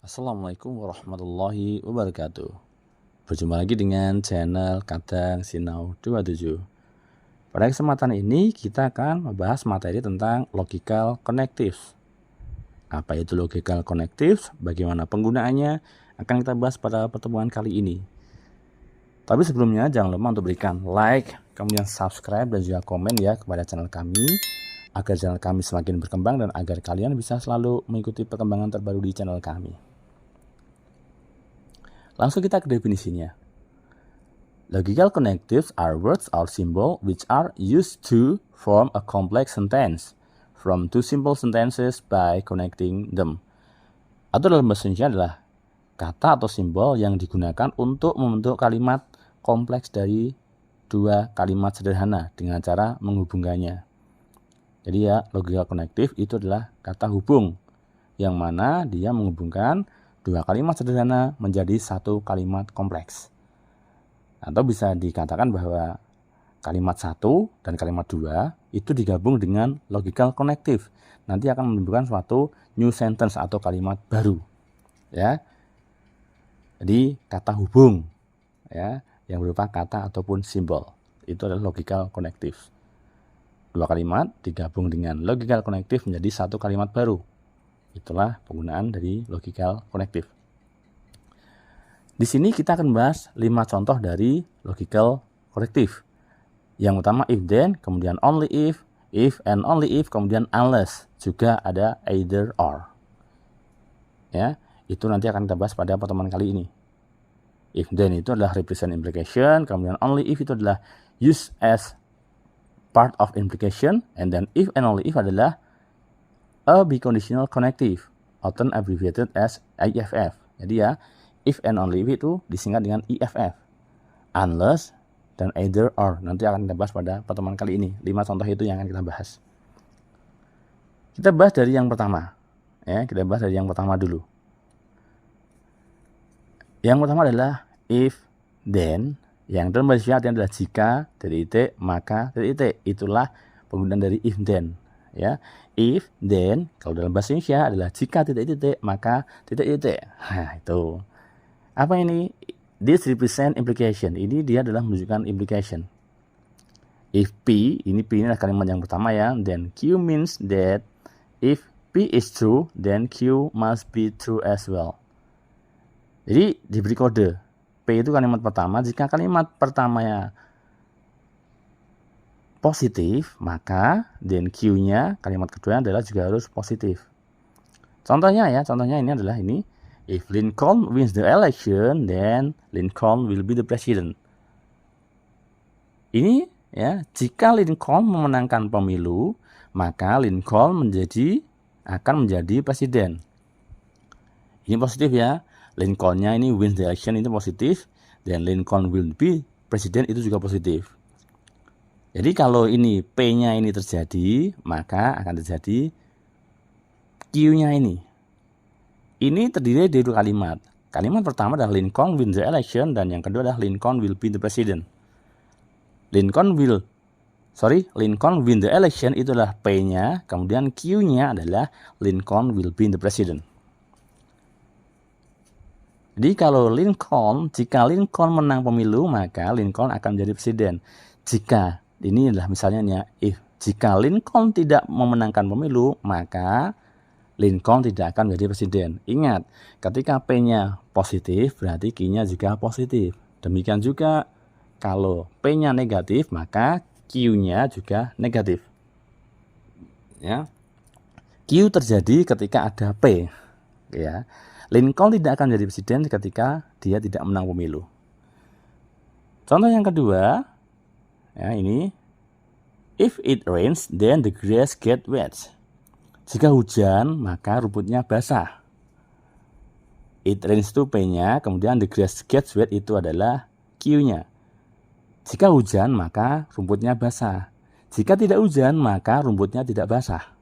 Assalamualaikum warahmatullahi wabarakatuh. Berjumpa lagi dengan channel Kadang Sinau 27. Pada kesempatan ini kita akan membahas materi tentang logical connectives. Apa itu logical connectives? Bagaimana penggunaannya? Akan kita bahas pada pertemuan kali ini. Tapi sebelumnya jangan lupa untuk berikan like, kemudian subscribe dan juga komen ya kepada channel kami, agar channel kami semakin berkembang dan agar kalian bisa selalu mengikuti perkembangan terbaru di channel kami. Langsung kita ke definisinya. Logical connectives are words or symbols which are used to form a complex sentence from two simple sentences by connecting them. Atau dalam bahasa Indonesia adalah kata atau simbol yang digunakan untuk membentuk kalimat kompleks dari dua kalimat sederhana dengan cara menghubungkannya. Jadi ya, logical connective itu adalah kata hubung yang mana dia menghubungkan dua kalimat sederhana menjadi satu kalimat kompleks. Atau bisa dikatakan bahwa kalimat satu dan kalimat dua itu digabung dengan logical connective. Nanti akan menimbulkan suatu new sentence atau kalimat baru. Ya. Jadi kata hubung ya, yang berupa kata ataupun simbol. Itu adalah logical connective. Dua kalimat digabung dengan logical connective menjadi satu kalimat baru. Itulah penggunaan dari logical connective. Di sini kita akan bahas 5 contoh dari logical connective. Yang utama if then, kemudian only if and only if, kemudian unless, juga ada either or. Ya, itu nanti akan kita bahas pada pertemuan kali ini. If then itu adalah represent implication, kemudian only if itu adalah use as part of implication, and then if and only if adalah a biconditional connective, often abbreviated as IFF. Jadi ya, if and only if itu disingkat dengan IFF. Unless dan either or nanti akan kita bahas pada pertemuan kali ini. 5 contoh itu yang akan kita bahas. Kita bahas dari yang pertama. Ya, kita bahas dari yang pertama dulu. Yang pertama adalah if then, yang dalam bahasa Indonesia artinya adalah jika titik maka titik. Itulah penggunaan dari if then. Ya, if then kalau dalam bahasa Indonesia adalah jika titik maka titik. Nah, itu. Apa ini? This represent implication. Ini dia adalah menunjukkan implication. If P, ini P ini adalah kalimat yang pertama ya. Then Q means that if P is true, then Q must be true as well. Jadi diberi kode. P itu kalimat pertama. Jika kalimat pertamanya positif, maka then Q-nya kalimat kedua adalah juga harus positif. Contohnya ya, contohnya ini adalah ini. If Lincoln wins the election, then Lincoln will be the president. Ini ya, jika Lincoln memenangkan pemilu, maka Lincoln akan menjadi presiden. Ini positif ya. Lincoln-nya ini wins the election itu positif, dan Lincoln will be presiden itu juga positif. Jadi kalau ini P-nya ini terjadi, maka akan terjadi Q-nya ini. Ini terdiri dari dua kalimat. Kalimat pertama adalah Lincoln win the election, dan yang kedua adalah Lincoln will be the president. Lincoln win the election itu adalah P-nya, kemudian Q-nya adalah Lincoln will be the president. Jadi jika Lincoln menang pemilu, maka Lincoln akan menjadi presiden. Jika, ini adalah misalnya jika Lincoln tidak memenangkan pemilu, maka Lincoln tidak akan menjadi presiden. Ingat, ketika P-nya positif, berarti Q-nya juga positif. Demikian juga, kalau P-nya negatif, maka Q-nya juga negatif. Ya. Q terjadi ketika ada P. Ya. Lincoln tidak akan menjadi presiden ketika dia tidak menang pemilu. Contoh yang kedua, ya ini, if it rains, then the grass get wet. Jika hujan, maka rumputnya basah. It rains itu P-nya, kemudian the grass gets wet itu adalah Q-nya. Jika hujan, maka rumputnya basah. Jika tidak hujan, maka rumputnya tidak basah.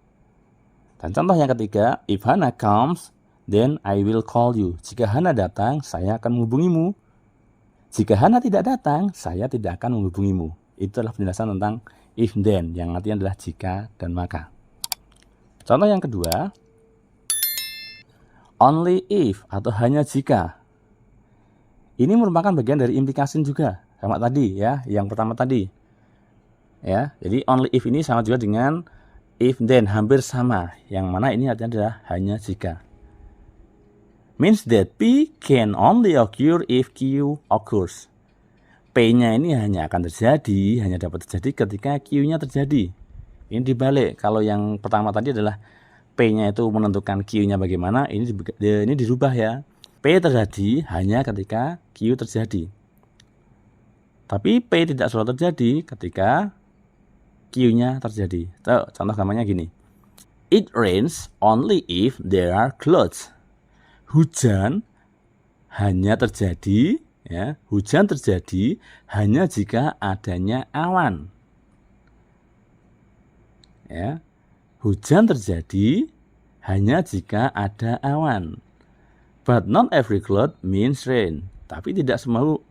Dan contoh yang ketiga, if Hannah comes, then I will call you. Jika Hana datang, saya akan menghubungimu. Jika Hana tidak datang, saya tidak akan menghubungimu. Itu adalah penjelasan tentang if then, yang artinya adalah jika dan maka. Contoh yang kedua, only if atau hanya jika. Ini merupakan bagian dari implication juga, sama tadi ya, yang pertama tadi. Ya, jadi only if ini sama juga dengan if then, hampir sama. Yang mana ini artinya adalah hanya jika. Means that P can only occur if Q occurs. P-nya ini hanya akan terjadi, hanya dapat terjadi ketika Q-nya terjadi. Ini dibalik. Kalau yang pertama tadi adalah P-nya itu menentukan Q-nya bagaimana, ini dirubah ya. P terjadi hanya ketika Q terjadi. Tapi P tidak selalu terjadi ketika Q-nya terjadi. Contoh gambarnya gini. It rains only if there are clouds. Hujan hanya terjadi, ya, hujan terjadi hanya jika adanya awan. Ya, hujan terjadi hanya jika ada awan. But not every cloud means rain. Tapi tidak semua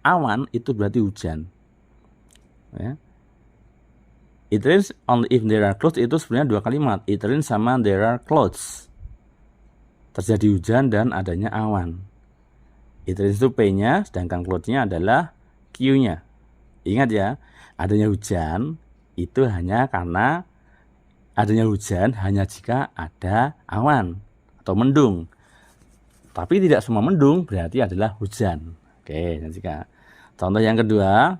awan itu berarti hujan. Ya. It rains only if there are clouds itu sebenarnya dua kalimat. It rains sama there are clouds. Terjadi hujan dan adanya awan. It rains itu P-nya, sedangkan cloud-nya adalah Q-nya. Ingat ya, adanya hujan itu hanya karena adanya hujan hanya jika ada awan atau mendung. Tapi tidak semua mendung berarti adalah hujan. Oke, jika contoh yang kedua,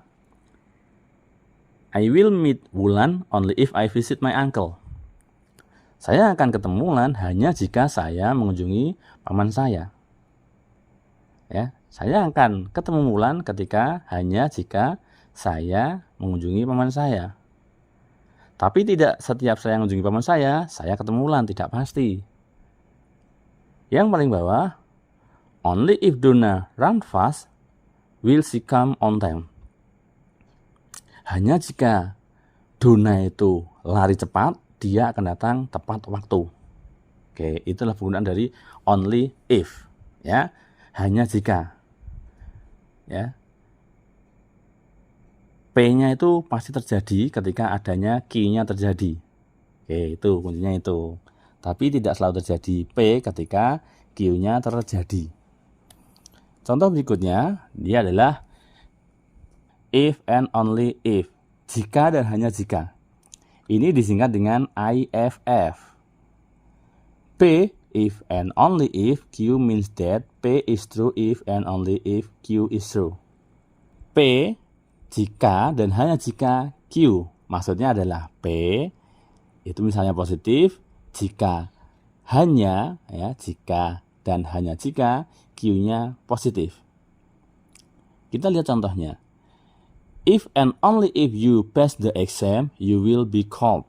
I will meet Wulan only if I visit my uncle. Saya akan ketemu Wulan hanya jika saya mengunjungi paman saya. Ya, saya akan ketemu Wulan hanya jika saya mengunjungi paman saya. Tapi tidak setiap saya mengunjungi paman saya ketemu Wulan, tidak pasti. Yang paling bawah, only if Donna run fast will she come on time. Hanya jika Donna itu lari cepat, dia akan datang tepat waktu. Oke, itulah penggunaan dari only if, ya. Hanya jika. Ya. P-nya itu pasti terjadi ketika adanya Q-nya terjadi. Oke, itu kuncinya itu. Tapi tidak selalu terjadi P ketika Q-nya terjadi. Contoh berikutnya, dia adalah if and only if. Jika dan hanya jika. Ini disingkat dengan IFF. P, if and only if. Q means that P is true if and only if Q is true. P, jika dan hanya jika Q. Maksudnya adalah P, itu misalnya positif, jika hanya, ya, jika dan hanya jika Q-nya positif. Kita lihat contohnya. If and only if you pass the exam, you will be called.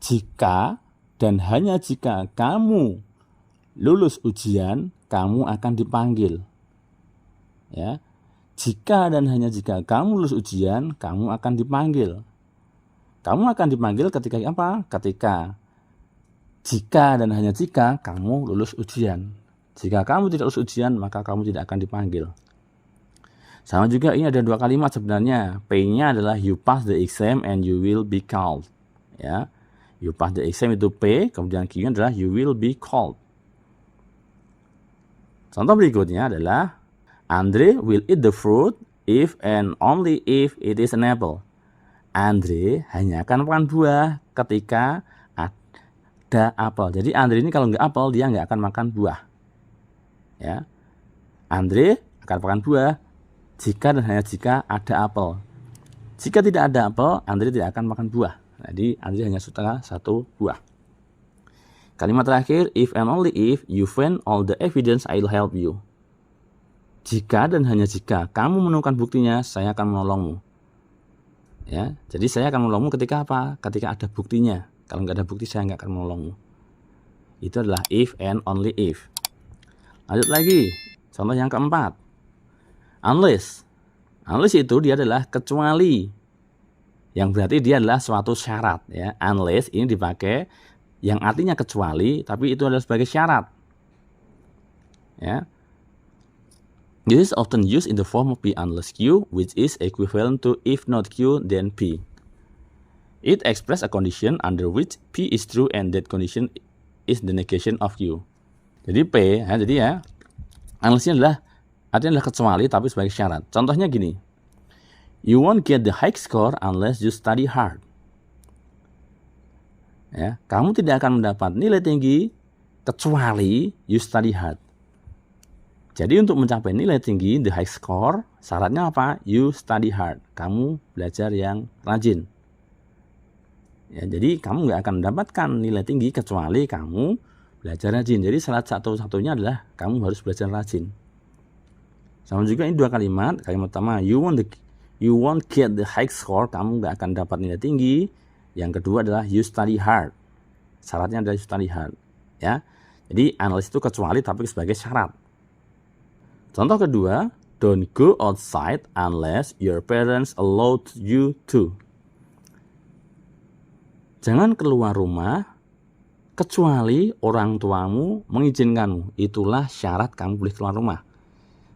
Jika dan hanya jika kamu lulus ujian, kamu akan dipanggil. Ya. Jika dan hanya jika kamu lulus ujian, kamu akan dipanggil. Kamu akan dipanggil ketika apa? Ketika jika dan hanya jika kamu lulus ujian. Jika kamu tidak lulus ujian, maka kamu tidak akan dipanggil. Sama juga ini ada dua kalimat sebenarnya. P-nya adalah you pass the exam and you will be called. Ya. You pass the exam itu P, kemudian Q-nya adalah you will be called. Contoh berikutnya adalah Andre will eat the fruit if and only if it is an apple. Andre hanya akan makan buah ketika ada apel. Jadi Andre ini kalau nggak apel, dia nggak akan makan buah. Ya, Andre akan makan buah jika dan hanya jika ada apel. Jika tidak ada apel, Andre tidak akan makan buah. Jadi Andre hanya suka satu buah. Kalimat terakhir, if and only if you find all the evidence, I'll help you. Jika dan hanya jika kamu menemukan buktinya, saya akan menolongmu. Ya, jadi saya akan menolongmu ketika apa? Ketika ada buktinya. Kalau nggak ada bukti, saya nggak akan menolongmu. Itu adalah if and only if. Lanjut lagi, contoh yang keempat. Unless. Unless itu dia adalah kecuali. Yang berarti dia adalah suatu syarat. Ya. Unless ini dipakai yang artinya kecuali, tapi itu adalah sebagai syarat. Ya. This is often used in the form of P unless Q, which is equivalent to if not Q, then P. It expresses a condition under which P is true and that condition is the negation of you. Jadi P, ya, jadi ya, unless-nya artinya adalah kecuali tapi sebagai syarat. Contohnya gini, you won't get the high score unless you study hard. Ya, kamu tidak akan mendapat nilai tinggi kecuali you study hard. Jadi untuk mencapai nilai tinggi, the high score, syaratnya apa? You study hard. Kamu belajar yang rajin. Ya, jadi kamu nggak akan mendapatkan nilai tinggi kecuali kamu belajar rajin. Jadi salah satu-satunya adalah kamu harus belajar rajin. Sama juga ini dua kalimat. Kalimat pertama, you won't get the high score. Kamu nggak akan dapat nilai tinggi. Yang kedua adalah you study hard. Syaratnya adalah you study hard. Ya, jadi unless itu kecuali tapi sebagai syarat. Contoh kedua, don't go outside unless your parents allowed you to. Jangan keluar rumah kecuali orang tuamu mengizinkanmu. Itulah syarat kamu boleh keluar rumah.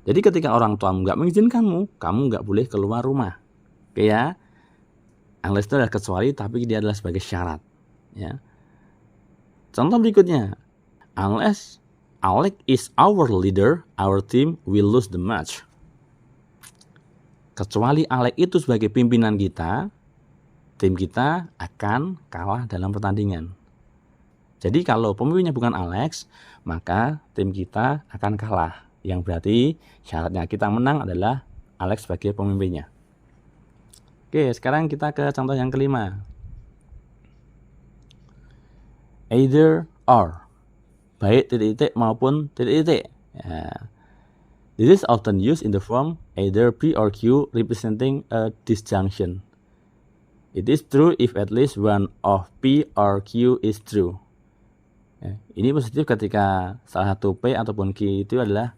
Jadi ketika orang tuamu nggak mengizinkanmu, kamu nggak boleh keluar rumah. Oke ya? Unless itu adalah kecuali, tapi dia adalah sebagai syarat. Ya. Contoh berikutnya, unless Alex is our leader, our team will lose the match. Kecuali Alex itu sebagai pimpinan kita, tim kita akan kalah dalam pertandingan. Jadi kalau pemimpinnya bukan Alex, maka tim kita akan kalah. Yang berarti syaratnya kita menang adalah Alex sebagai pemimpinnya. Oke, sekarang kita ke contoh yang kelima. Either or. Baik titik-titik maupun titik-titik. Ya. This is often used in the form either P or Q representing a disjunction. It is true if at least one of P or Q is true. Ya. Ini positif ketika salah satu P ataupun Q itu adalah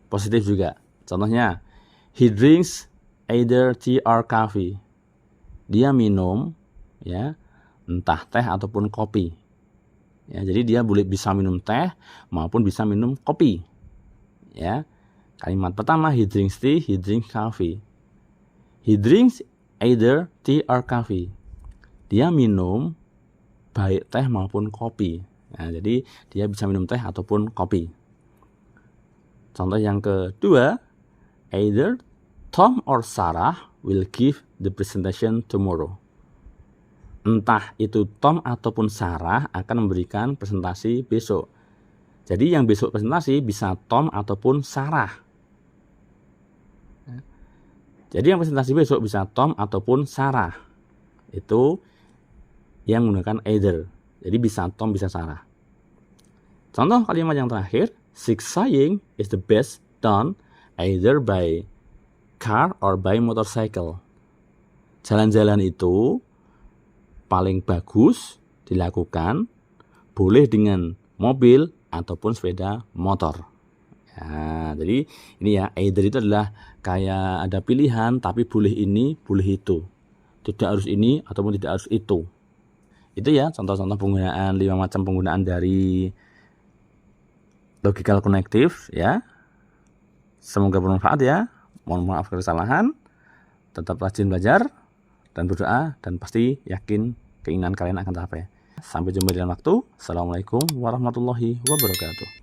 positif juga. Contohnya, he drinks either tea or coffee. Dia minum, ya, entah teh ataupun kopi. Ya, jadi dia bisa minum teh maupun bisa minum kopi. Ya. Kalimat pertama, he drinks tea, he drinks coffee. He drinks either tea or coffee. Dia minum baik teh maupun kopi. Nah, jadi dia bisa minum teh ataupun kopi. Contoh yang kedua, either Tom or Sarah will give the presentation tomorrow. Entah itu Tom ataupun Sarah akan memberikan presentasi besok. Jadi yang besok presentasi bisa Tom ataupun Sarah. Jadi yang presentasi besok bisa Tom ataupun Sarah. Itu yang menggunakan either. Jadi bisa Tom, bisa Sarah. Contoh kalimat yang terakhir, sightseeing is the best done either by car or by motorcycle. Jalan-jalan itu paling bagus dilakukan boleh dengan mobil ataupun sepeda motor. Ya, jadi ini ya, either itu adalah kayak ada pilihan tapi boleh ini, boleh itu. Tidak harus ini ataupun tidak harus itu. Itu ya contoh-contoh penggunaan 5 macam penggunaan dari logical connective ya. Semoga bermanfaat ya. Mohon maaf kesalahan. Tetap rajin belajar dan berdoa, dan pasti yakin keinginan kalian akan tercapai. Sampai jumpa di lain waktu. Assalamualaikum warahmatullahi wabarakatuh.